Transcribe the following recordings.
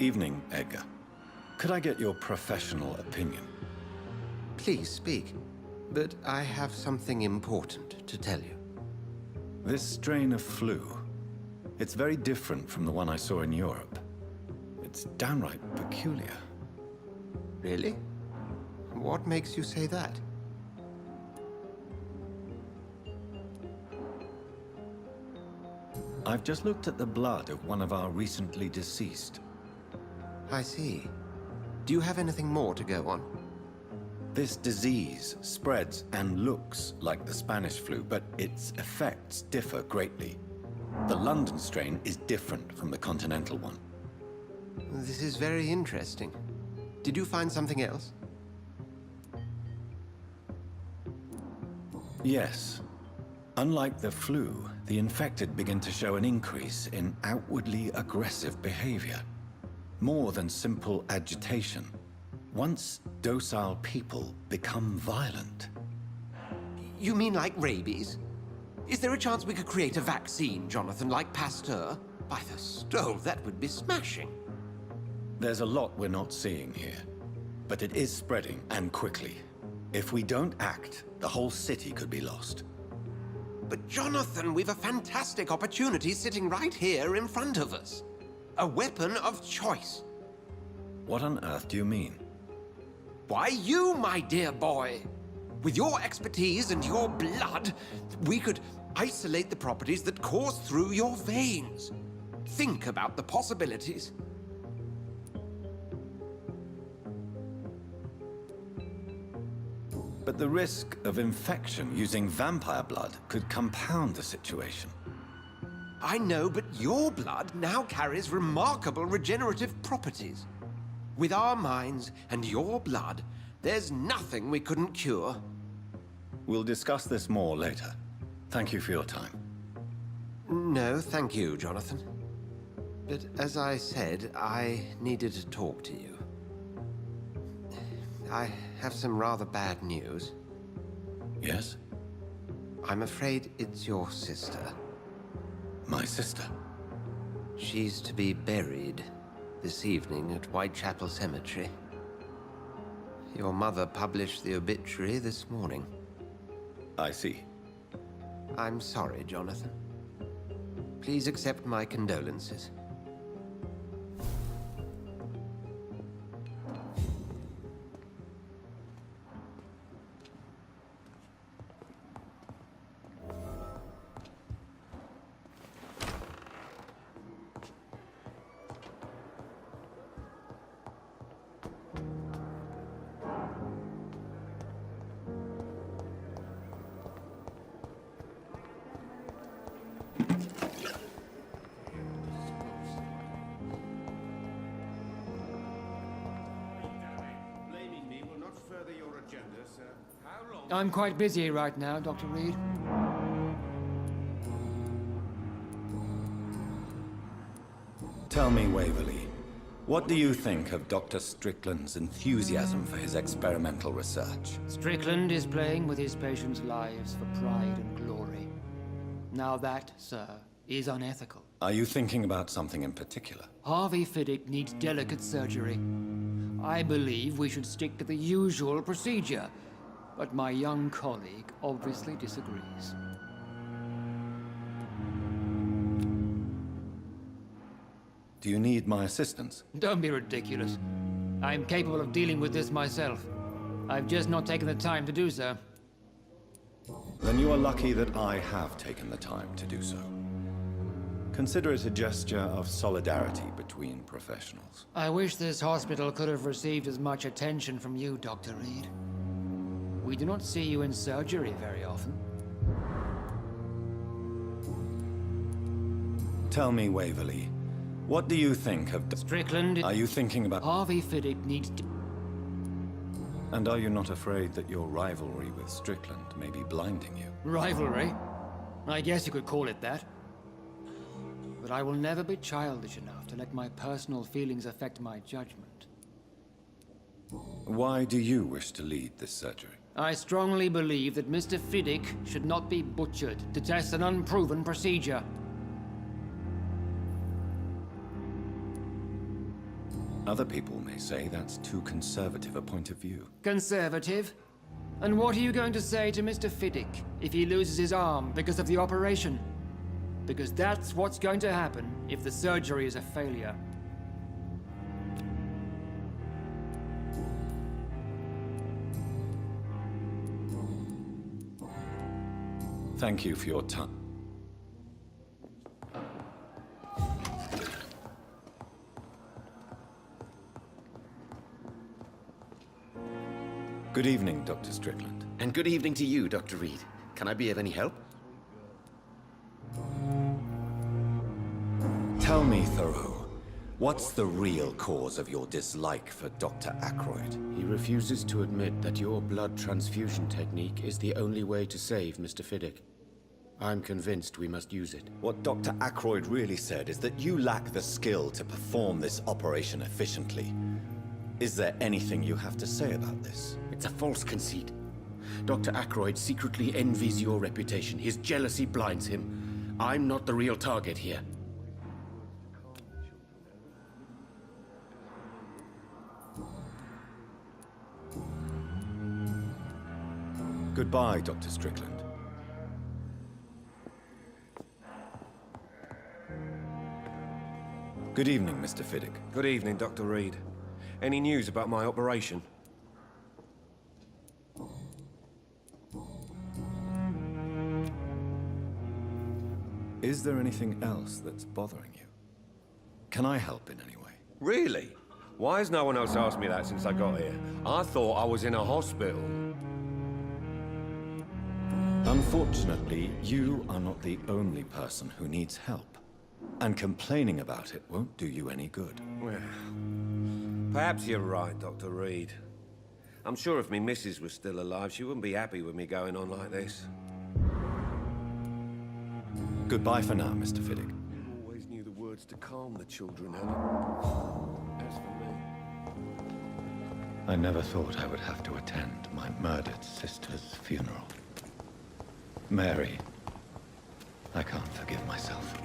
Evening, Edgar. Could I get your professional opinion? Please speak, but I have something important to tell you. This strain of flu, it's very different from the one I saw in Europe. It's downright peculiar. Really? What makes you say that? I've just looked at the blood of one of our recently deceased. I see. Do you have anything more to go on? This disease spreads and looks like the Spanish flu, but its effects differ greatly. The London strain is different from the continental one. This is very interesting. Did you find something else? Yes. Unlike the flu, the infected begin to show an increase in outwardly aggressive behavior. More than simple agitation. Once docile people become violent. You mean like rabies? Is there a chance we could create a vaccine, Jonathan, like Pasteur? By the stove, that would be smashing. There's a lot we're not seeing here. But it is spreading, and quickly. If we don't act, the whole city could be lost. But Jonathan, we've a fantastic opportunity sitting right here in front of us. A weapon of choice. What on earth do you mean? Why, you, my dear boy. With your expertise and your blood, we could isolate the properties that course through your veins. Think about the possibilities. But the risk of infection using vampire blood could compound the situation. I know, but your blood now carries remarkable regenerative properties. With our minds and your blood, there's nothing we couldn't cure. We'll discuss this more later. Thank you for your time. No, thank you, Jonathan. But as I said, I needed to talk to you. I have some rather bad news. Yes? I'm afraid it's your sister. My sister? She's to be buried this evening at Whitechapel Cemetery. Your mother published the obituary this morning. I see. I'm sorry, Jonathan. Please accept my condolences. I'm quite busy right now, Dr. Reid. Tell me, Waverly, what do you think of Dr. Strickland's enthusiasm for his experimental research? Strickland is playing with his patients' lives for pride and glory. Now that, sir, is unethical. Are you thinking about something in particular? Harvey Fiddick needs delicate surgery. I believe we should stick to the usual procedure, but my young colleague obviously disagrees. Do you need my assistance? Don't be ridiculous. I'm capable of dealing with this myself. I've just not taken the time to do so. Then you are lucky that I have taken the time to do so. Consider it a gesture of solidarity between professionals. I wish this hospital could have received as much attention from you, Dr. Reid. We do not see you in surgery very often. Tell me, Waverly, what do you think of... Strickland... Are you thinking about... Harvey Fiddick needs to... And are you not afraid that your rivalry with Strickland may be blinding you? Rivalry? I guess you could call it that. But I will never be childish enough to let my personal feelings affect my judgment. Why do you wish to lead this surgery? I strongly believe that Mr. Fiddick should not be butchered to test an unproven procedure. Other people may say that's too conservative a point of view. Conservative? And what are you going to say to Mr. Fiddick if he loses his arm because of the operation? Because that's what's going to happen if the surgery is a failure. Thank you for your time. Good evening, Dr. Strickland. And good evening to you, Dr. Reid. Can I be of any help? Tell me, Thoreau, what's the real cause of your dislike for Dr. Ackroyd? He refuses to admit that your blood transfusion technique is the only way to save Mr. Fiddick. I'm convinced we must use it. What Dr. Ackroyd really said is that you lack the skill to perform this operation efficiently. Is there anything you have to say about this? It's a false conceit. Dr. Ackroyd secretly envies your reputation. His jealousy blinds him. I'm not the real target here. Goodbye, Dr. Strickland. Good evening, Mr. Fiddick. Good evening, Dr. Reid. Any news about my operation? Is there anything else that's bothering you? Can I help in any way? Really? Why has no one else asked me that since I got here? I thought I was in a hospital. Unfortunately, you are not the only person who needs help. And complaining about it won't do you any good. Well, perhaps you're right, Dr. Reid. I'm sure if me missus was still alive, she wouldn't be happy with me going on like this. Goodbye for now, Mr. Fiddick. You always knew the words to calm the children, Helen. As for me... I never thought I would have to attend my murdered sister's funeral. Mary, I can't forgive myself.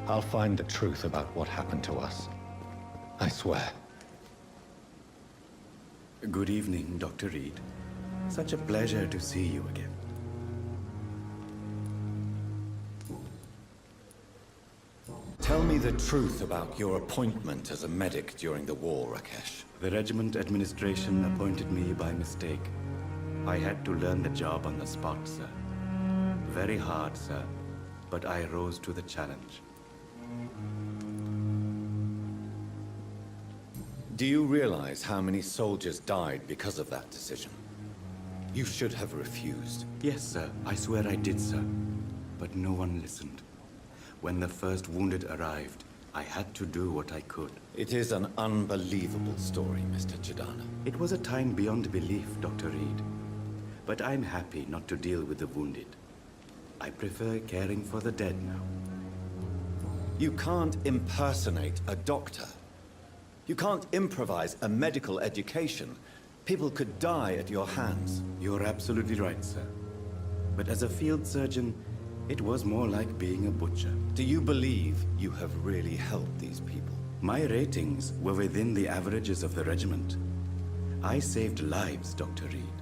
I'll find the truth about what happened to us. I swear. Good evening, Dr. Reid. Such a pleasure to see you again. Tell me the truth about your appointment as a medic during the war, Rakesh. The regiment administration appointed me by mistake. I had to learn the job on the spot, sir. Very hard, sir, but I rose to the challenge. Do you realize how many soldiers died because of that decision? You should have refused. Yes, sir. I swear I did, sir. But no one listened. When the first wounded arrived, I had to do what I could. It is an unbelievable story, Mr. Chidana. It was a time beyond belief, Dr. Reid. But I'm happy not to deal with the wounded. I prefer caring for the dead now. You can't impersonate a doctor. You can't improvise a medical education. People could die at your hands. You're absolutely right, sir. But as a field surgeon, it was more like being a butcher. Do you believe you have really helped these people? My ratings were within the averages of the regiment. I saved lives, Dr. Reid.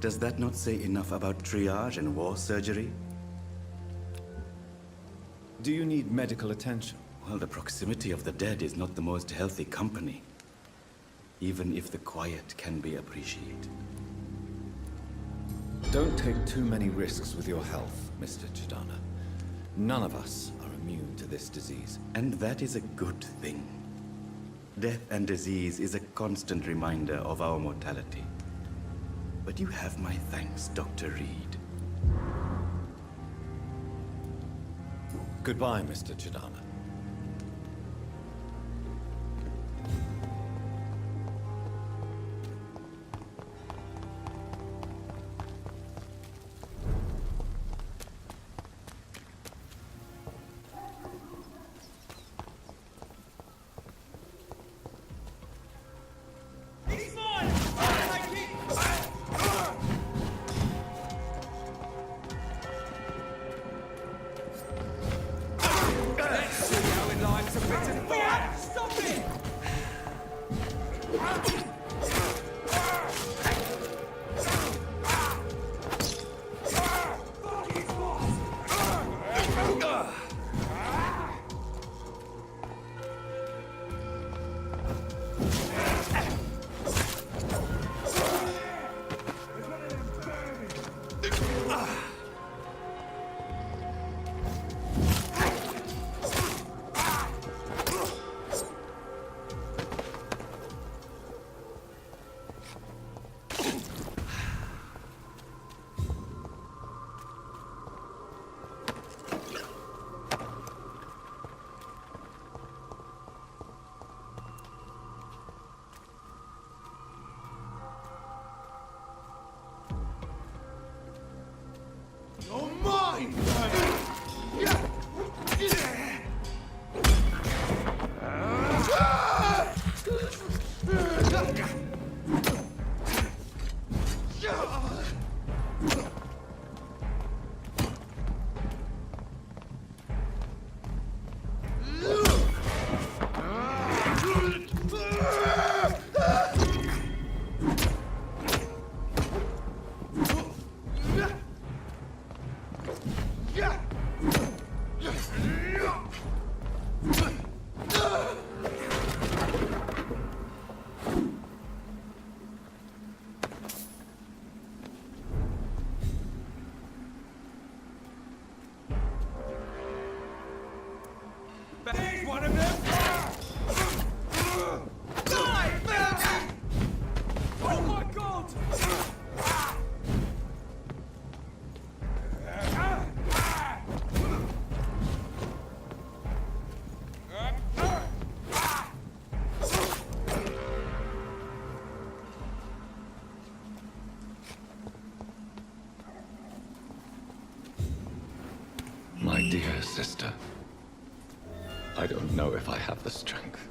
Does that not say enough about triage and war surgery? Do you need medical attention? Well, the proximity of the dead is not the most healthy company, even if the quiet can be appreciated. Don't take too many risks with your health, Mr. Chidana. None of us are immune to this disease. And that is a good thing. Death and disease is a constant reminder of our mortality. But you have my thanks, Dr. Reid. Goodbye, Mr. Chidana. One of them! Die! Oh my god! My dear sister, I don't know if I have the strength.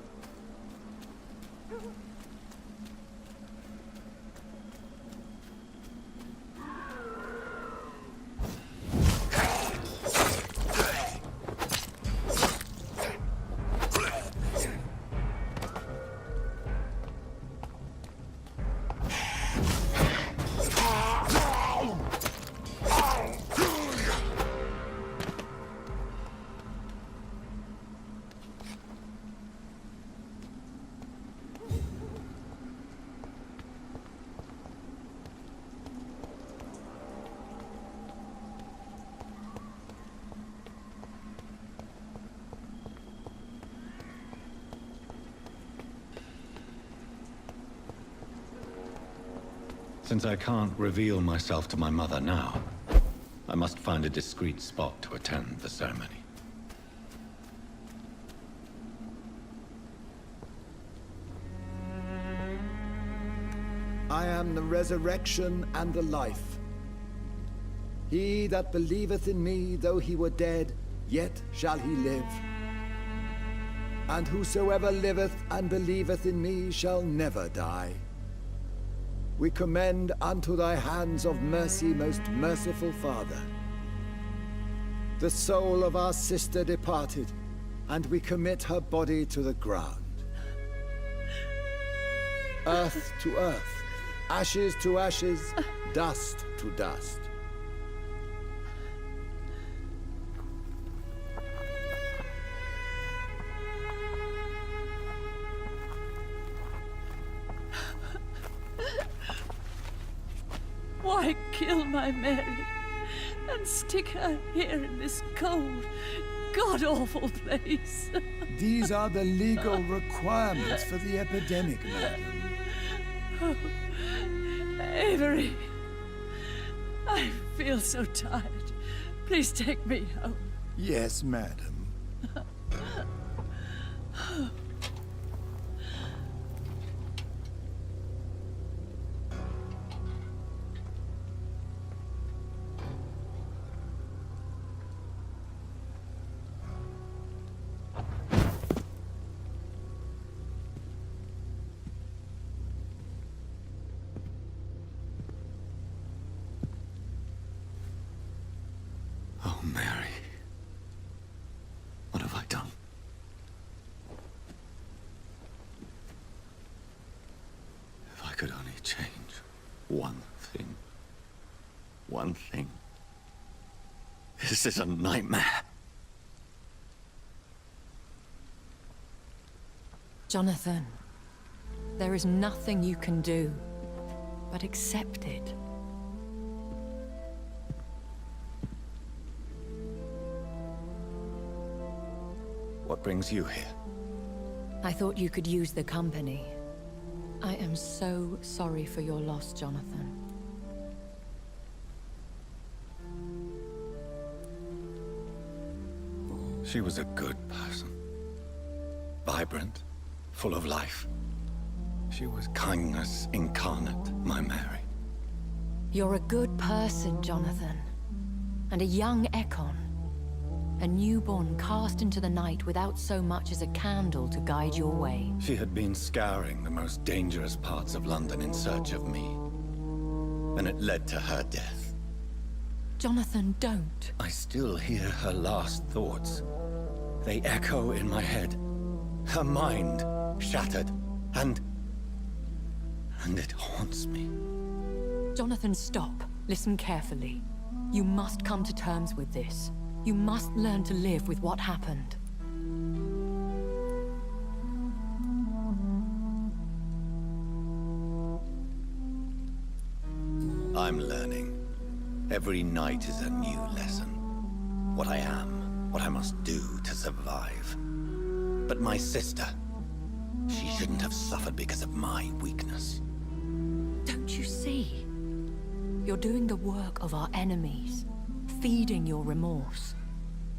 Since I can't reveal myself to my mother now, I must find a discreet spot to attend the ceremony. I am the resurrection and the life. He that believeth in me, though he were dead, yet shall he live. And whosoever liveth and believeth in me shall never die. We commend unto thy hands of mercy, most merciful Father, the soul of our sister departed, and we commit her body to the ground. Earth to earth, ashes to ashes, dust to dust. Why kill my Mary and stick her here in this cold, god-awful place? These are the legal requirements for the epidemic, madam. Oh, Avery, I feel so tired. Please take me home. Yes, madam. Oh, Mary. What have I done? If I could only change one thing. One thing. This is a nightmare. Jonathan, there is nothing you can do but accept it. What brings you here? I thought you could use the company. I am so sorry for your loss, Jonathan. She was a good person. Vibrant, full of life. She was kindness incarnate, my Mary. You're a good person, Jonathan. And a young Ekon. A newborn cast into the night without so much as a candle to guide your way. She had been scouring the most dangerous parts of London in search of me. And it led to her death. Jonathan, don't. I still hear her last thoughts. They echo in my head. Her mind shattered, and it haunts me. Jonathan, stop. Listen carefully. You must come to terms with this. You must learn to live with what happened. I'm learning. Every night is a new lesson. What I am, what I must do to survive. But my sister, she shouldn't have suffered because of my weakness. Don't you see? You're doing the work of our enemies, feeding your remorse.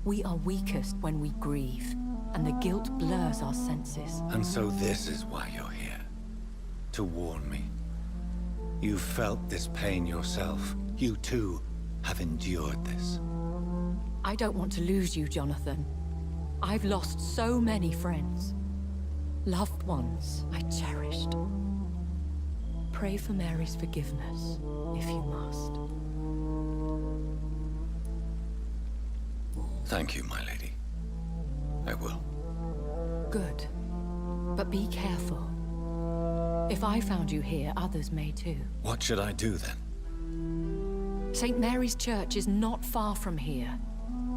We are weakest when we grieve, and the guilt blurs our senses. And so this is why you're here. To warn me. You've felt this pain yourself. You too have endured this. I don't want to lose you, Jonathan. I've lost so many friends. Loved ones I cherished. Pray for Mary's forgiveness, if you must. Thank you, my lady. I will. Good. But be careful. If I found you here, others may too. What should I do then? St. Mary's Church is not far from here.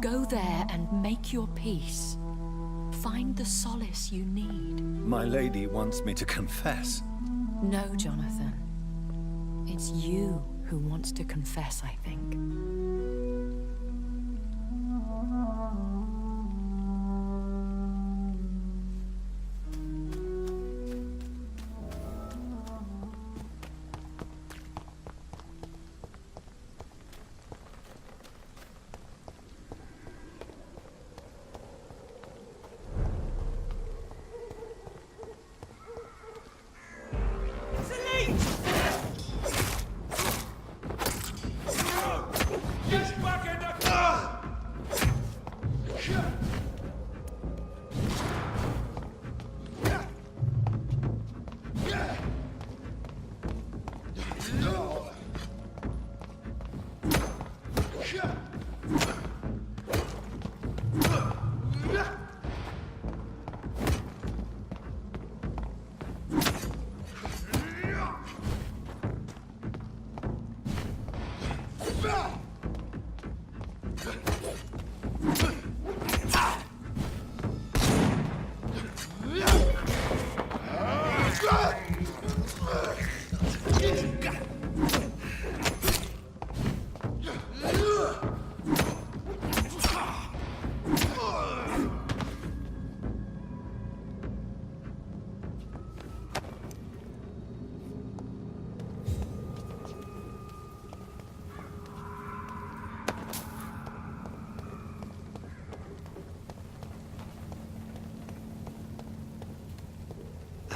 Go there and make your peace. Find the solace you need. My lady wants me to confess. No, Jonathan. It's you who wants to confess, I think.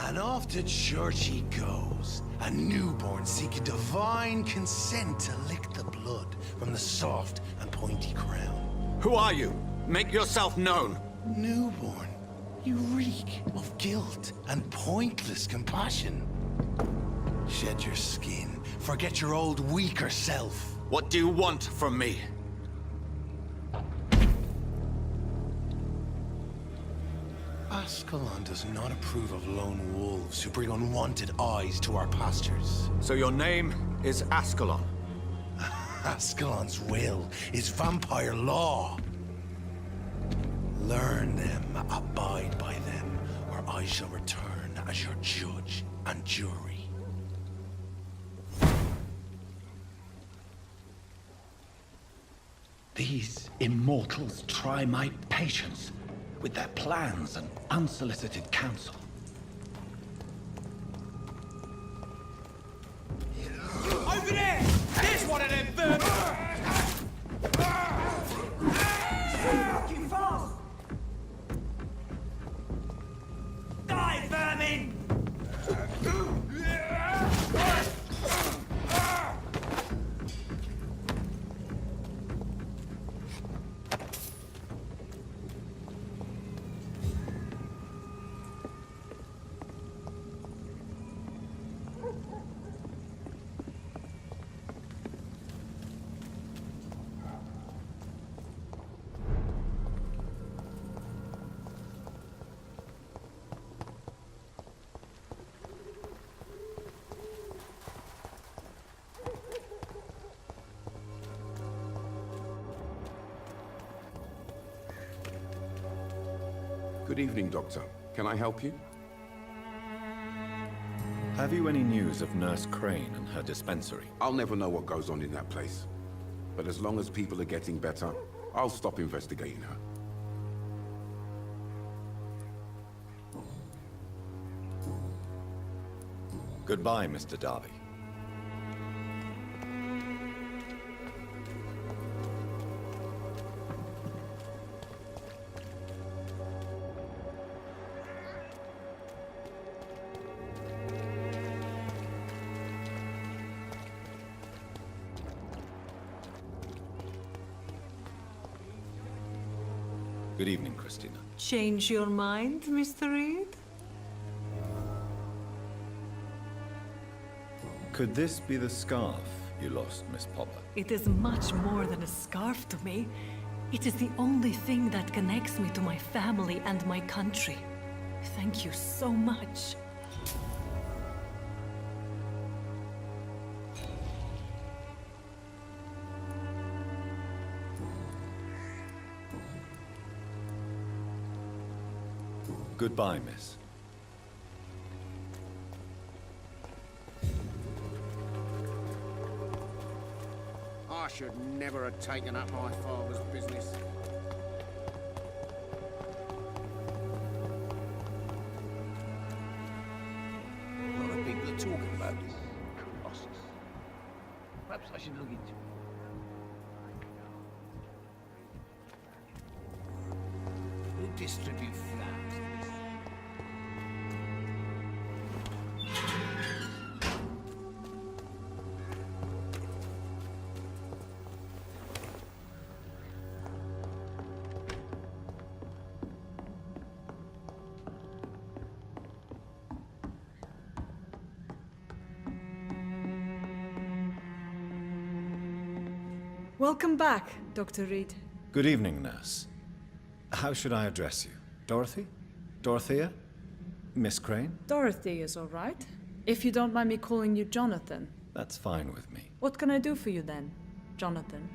And off to church he goes, a newborn seeking divine consent to lick the blood from the soft and pointy crown. Who are you? Make yourself known. Newborn, you reek of guilt and pointless compassion. Shed your skin, forget your old weaker self. What do you want from me? Ascalon does not approve of lone wolves who bring unwanted eyes to our pastures. So your name is Ascalon? Ascalon's will is vampire law. Learn them, abide by them, or I shall return as your judge and jury. These immortals try my patience with their plans and unsolicited counsel. Over there! There's one of them vermin! Fucking fast! Die, vermin! Good evening, Doctor. Can I help you? Have you any news of Nurse Crane and her dispensary? I'll never know what goes on in that place. But as long as people are getting better, I'll stop investigating her. Goodbye, Mr. Darby. Good evening, Christina. Change your mind, Mr. Reid? Could this be the scarf you lost, Miss Popper? It is much more than a scarf to me. It is the only thing that connects me to my family and my country. Thank you so much. Goodbye, miss. I should never have taken up my father's business. A lot of people are talking about this. Costs. Perhaps I should look into it. Who distribute flowers? Welcome back, Dr. Reid. Good evening, nurse. How should I address you? Dorothy? Dorothea? Miss Crane? Dorothy is all right. If you don't mind me calling you Jonathan. That's fine with me. What can I do for you then, Jonathan?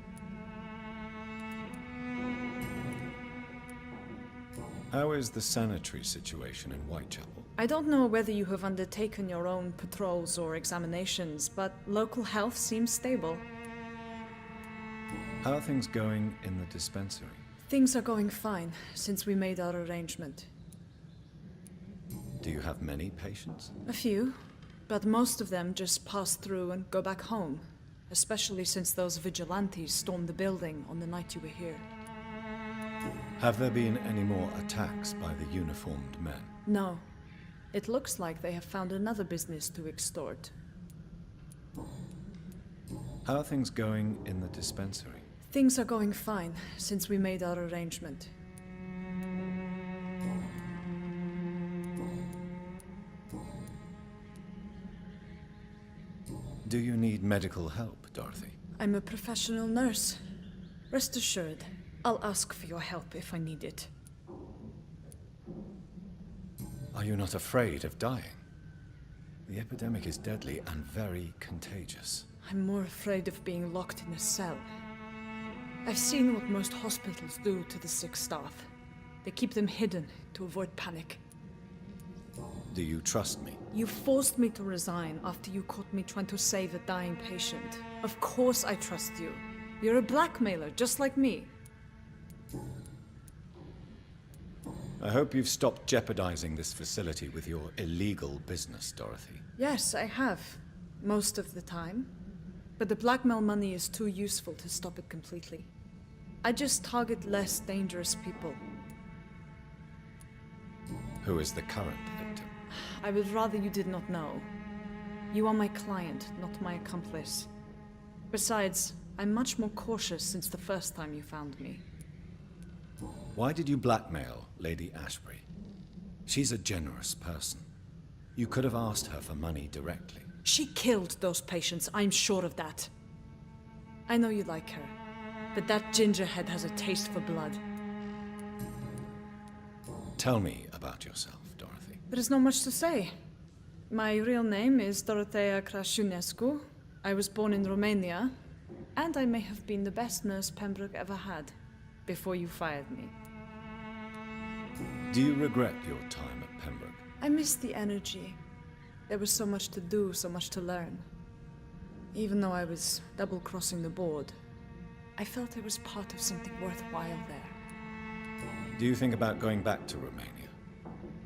How is the sanitary situation in Whitechapel? I don't know whether you have undertaken your own patrols or examinations, but local health seems stable. How are things going in the dispensary? Things are going fine since we made our arrangement. Do you have many patients? A few, but most of them just pass through and go back home, especially since those vigilantes stormed the building on the night you were here. Have there been any more attacks by the uniformed men? No. It looks like they have found another business to extort. How are things going in the dispensary? Things are going fine since we made our arrangement. Do you need medical help, Dorothy? I'm a professional nurse. Rest assured, I'll ask for your help if I need it. Are you not afraid of dying? The epidemic is deadly and very contagious. I'm more afraid of being locked in a cell. I've seen what most hospitals do to the sick staff. They keep them hidden to avoid panic. Do you trust me? You forced me to resign after you caught me trying to save a dying patient. Of course I trust you. You're a blackmailer, just like me. I hope you've stopped jeopardizing this facility with your illegal business, Dorothy. Yes, I have. Most of the time. But the blackmail money is too useful to stop it completely. I just target less dangerous people. Who is the current victim? I would rather you did not know. You are my client, not my accomplice. Besides, I'm much more cautious since the first time you found me. Why did you blackmail Lady Ashbury? She's a generous person. You could have asked her for money directly. She killed those patients, I'm sure of that. I know you like her, but that gingerhead has a taste for blood. Tell me about yourself, Dorothy. There is not much to say. My real name is Dorothea Crasciunescu. I was born in Romania, and I may have been the best nurse Pembroke ever had, before you fired me. Do you regret your time at Pembroke? I miss the energy. There was so much to do, so much to learn. Even though I was double-crossing the board, I felt I was part of something worthwhile there. Do you think about going back to Romania?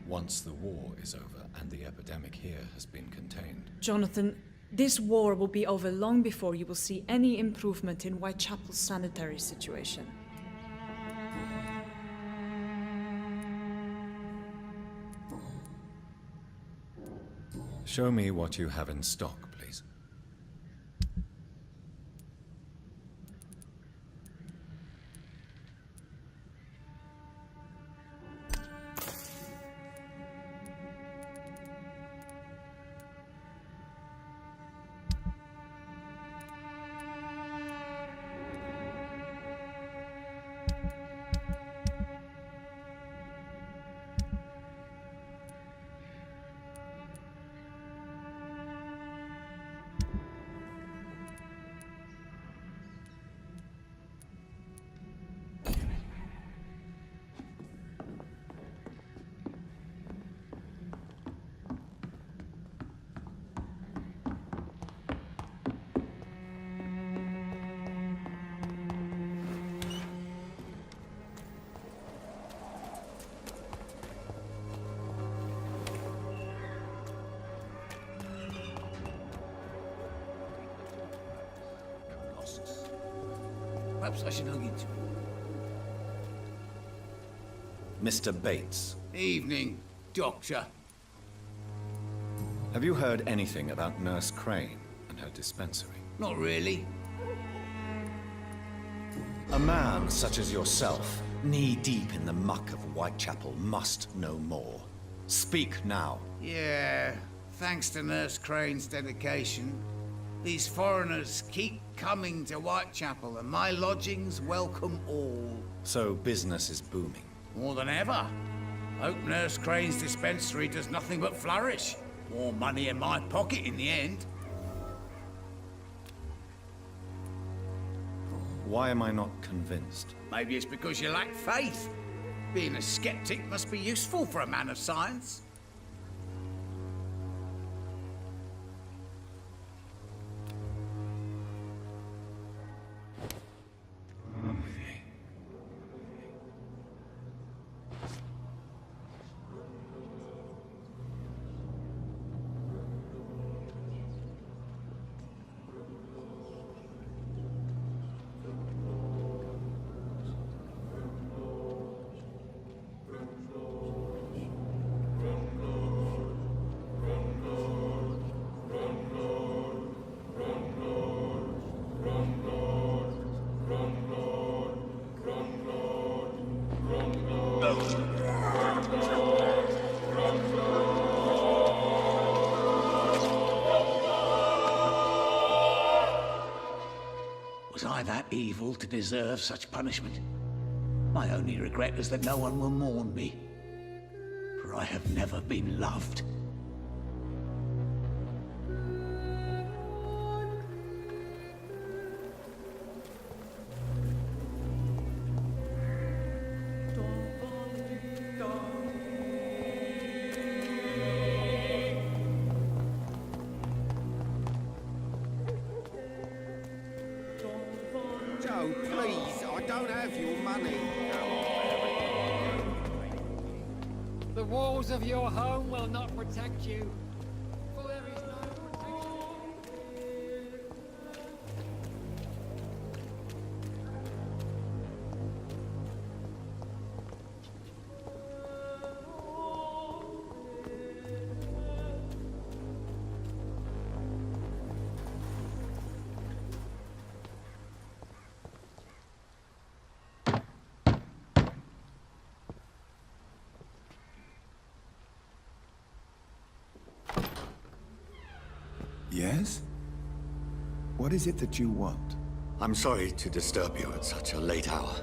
once the war is over and the epidemic here has been contained. Jonathan, this war will be over long before you will see any improvement in Whitechapel's sanitary situation. Show me what you have in stock, please. Perhaps I should look into it. Mr. Bates, Evening, Doctor. have you heard anything about Nurse Crane and her dispensary? Not really. A man such as yourself, knee-deep in the muck of Whitechapel, must know more. Speak now. Yeah, thanks to Nurse Crane's dedication, these foreigners keep coming to Whitechapel, and my lodgings welcome all. So business is booming. More than ever. Hope Nurse Crane's dispensary does nothing but flourish. More money in my pocket in the end. Why am I not convinced? Maybe it's because you lack faith. Being a skeptic must be useful for a man of science. Was I that evil to deserve such punishment? My only regret is that no one will mourn me, for I have never been loved. Joe, please, I don't have your money. The walls of your home will not protect you. For there is no protection. Yes? What is it that you want? I'm sorry to disturb you at such a late hour.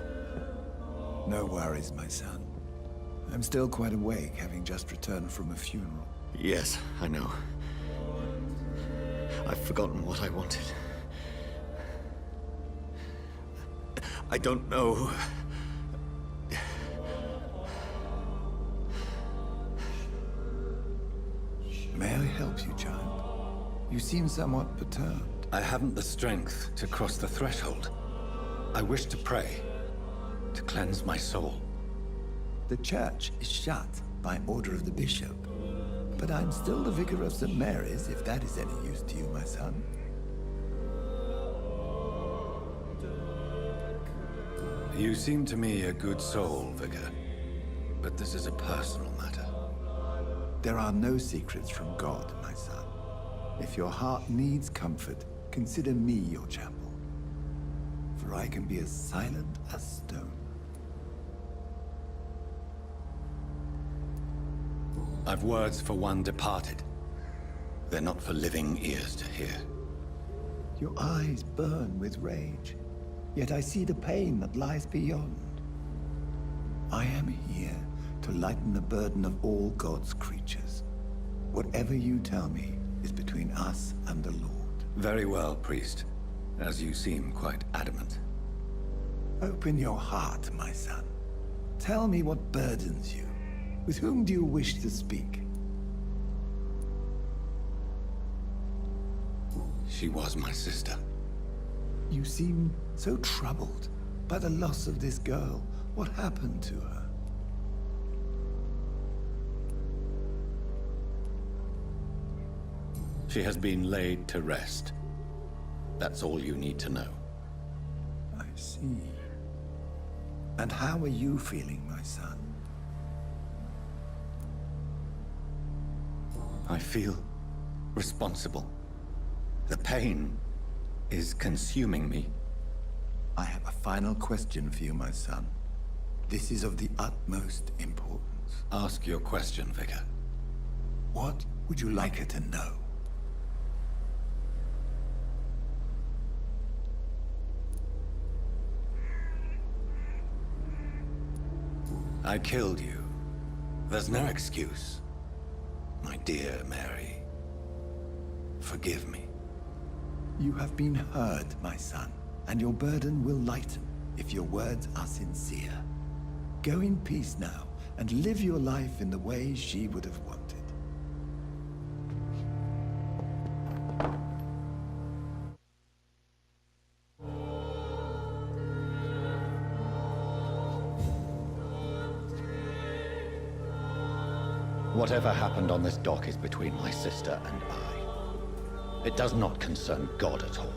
No worries, my son. I'm still quite awake, having just returned from a funeral. Yes, I know. I've forgotten what I wanted. I don't know. May I help you, child? You seem somewhat perturbed. I haven't the strength to cross the threshold. I wish to pray, to cleanse my soul. The church is shut, by order of the bishop. But I'm still the vicar of St. Mary's, if that is any use to you, my son. You seem to me a good soul, Vicar. But this is a personal matter. There are no secrets from God, my son. If your heart needs comfort, consider me your chapel. For I can be as silent as stone. I've words for one departed. They're not for living ears to hear. Your eyes burn with rage, yet I see the pain that lies beyond. I am here to lighten the burden of all God's creatures. Whatever you tell me is between us and the Lord. Very well, priest. As you seem quite adamant. Open your heart, my son. Tell me what burdens you. With whom do you wish to speak? She was my sister. You seem so troubled by the loss of this girl. What happened to her? She has been laid to rest. That's all you need to know. I see. And how are you feeling, my son? I feel responsible. The pain is consuming me. I have a final question for you, my son. This is of the utmost importance. Ask your question, Vicar. What would you like her to know? I killed you. There's no excuse. My dear Mary, forgive me. You have been heard, my son, and your burden will lighten if your words are sincere. Go in peace now, and live your life in the way she would have wanted. Whatever happened on this dock is between my sister and I. It does not concern God at all.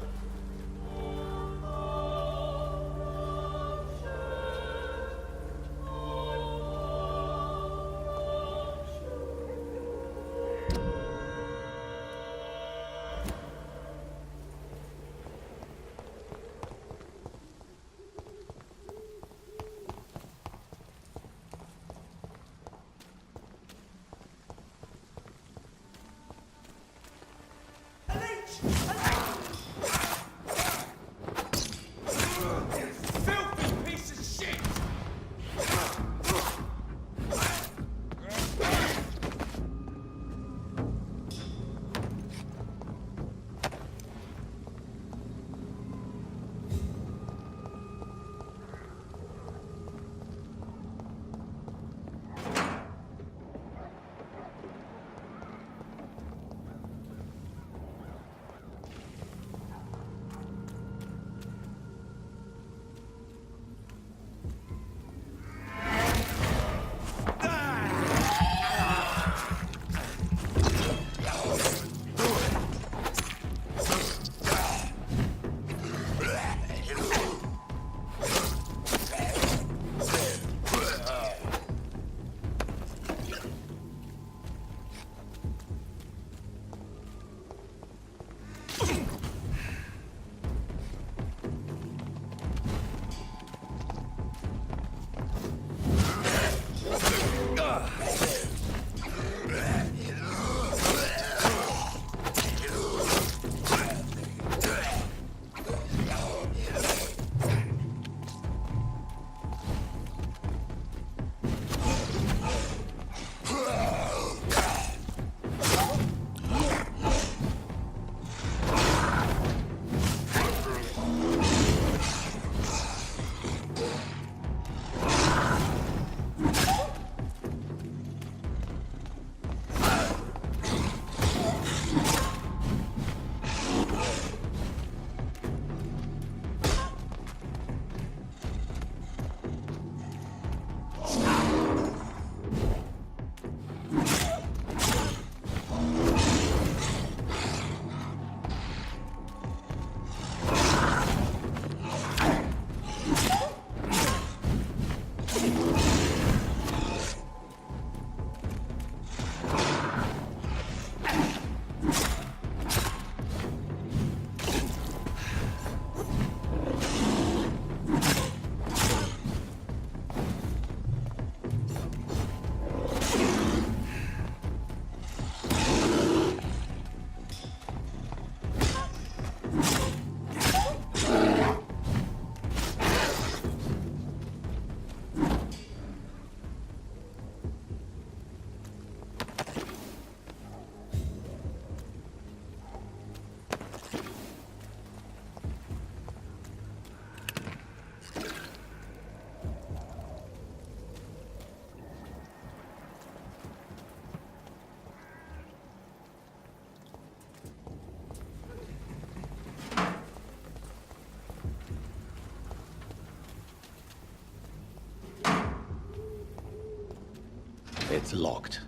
It's locked.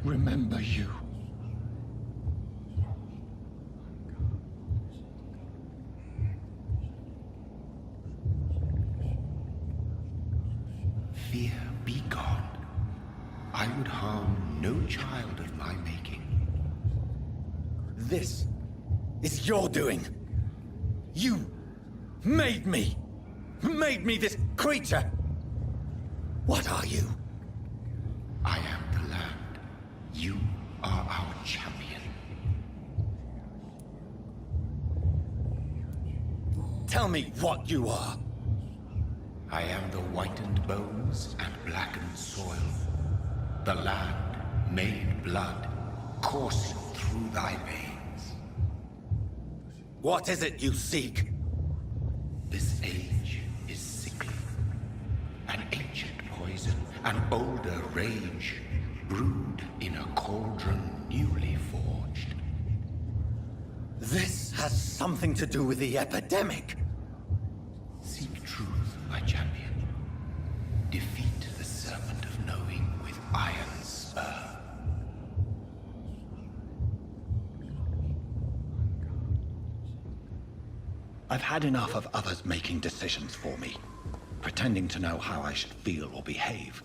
Remember you. Fear be gone. I would harm no child of my making. This is your doing. You made me. Made me this creature. What are you? I am the land. You are our champion. Tell me what you are. I am the whitened bones and blackened soil. The land made blood coursing through thy veins. What is it you seek? This age is sickly. An ancient poison, an older rage, brewed in a cauldron newly forged. This has something to do with the epidemic. Seek truth, my champion. Defeat the serpent of knowing with iron spur. I've had enough of others making decisions for me, pretending to know how I should feel or behave.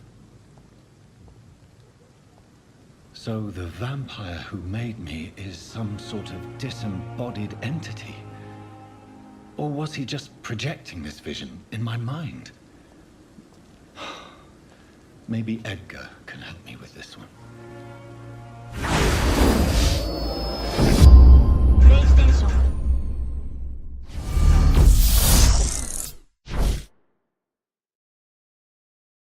So the vampire who made me is some sort of disembodied entity? Or was he just projecting this vision in my mind? Maybe Edgar can help me with this one.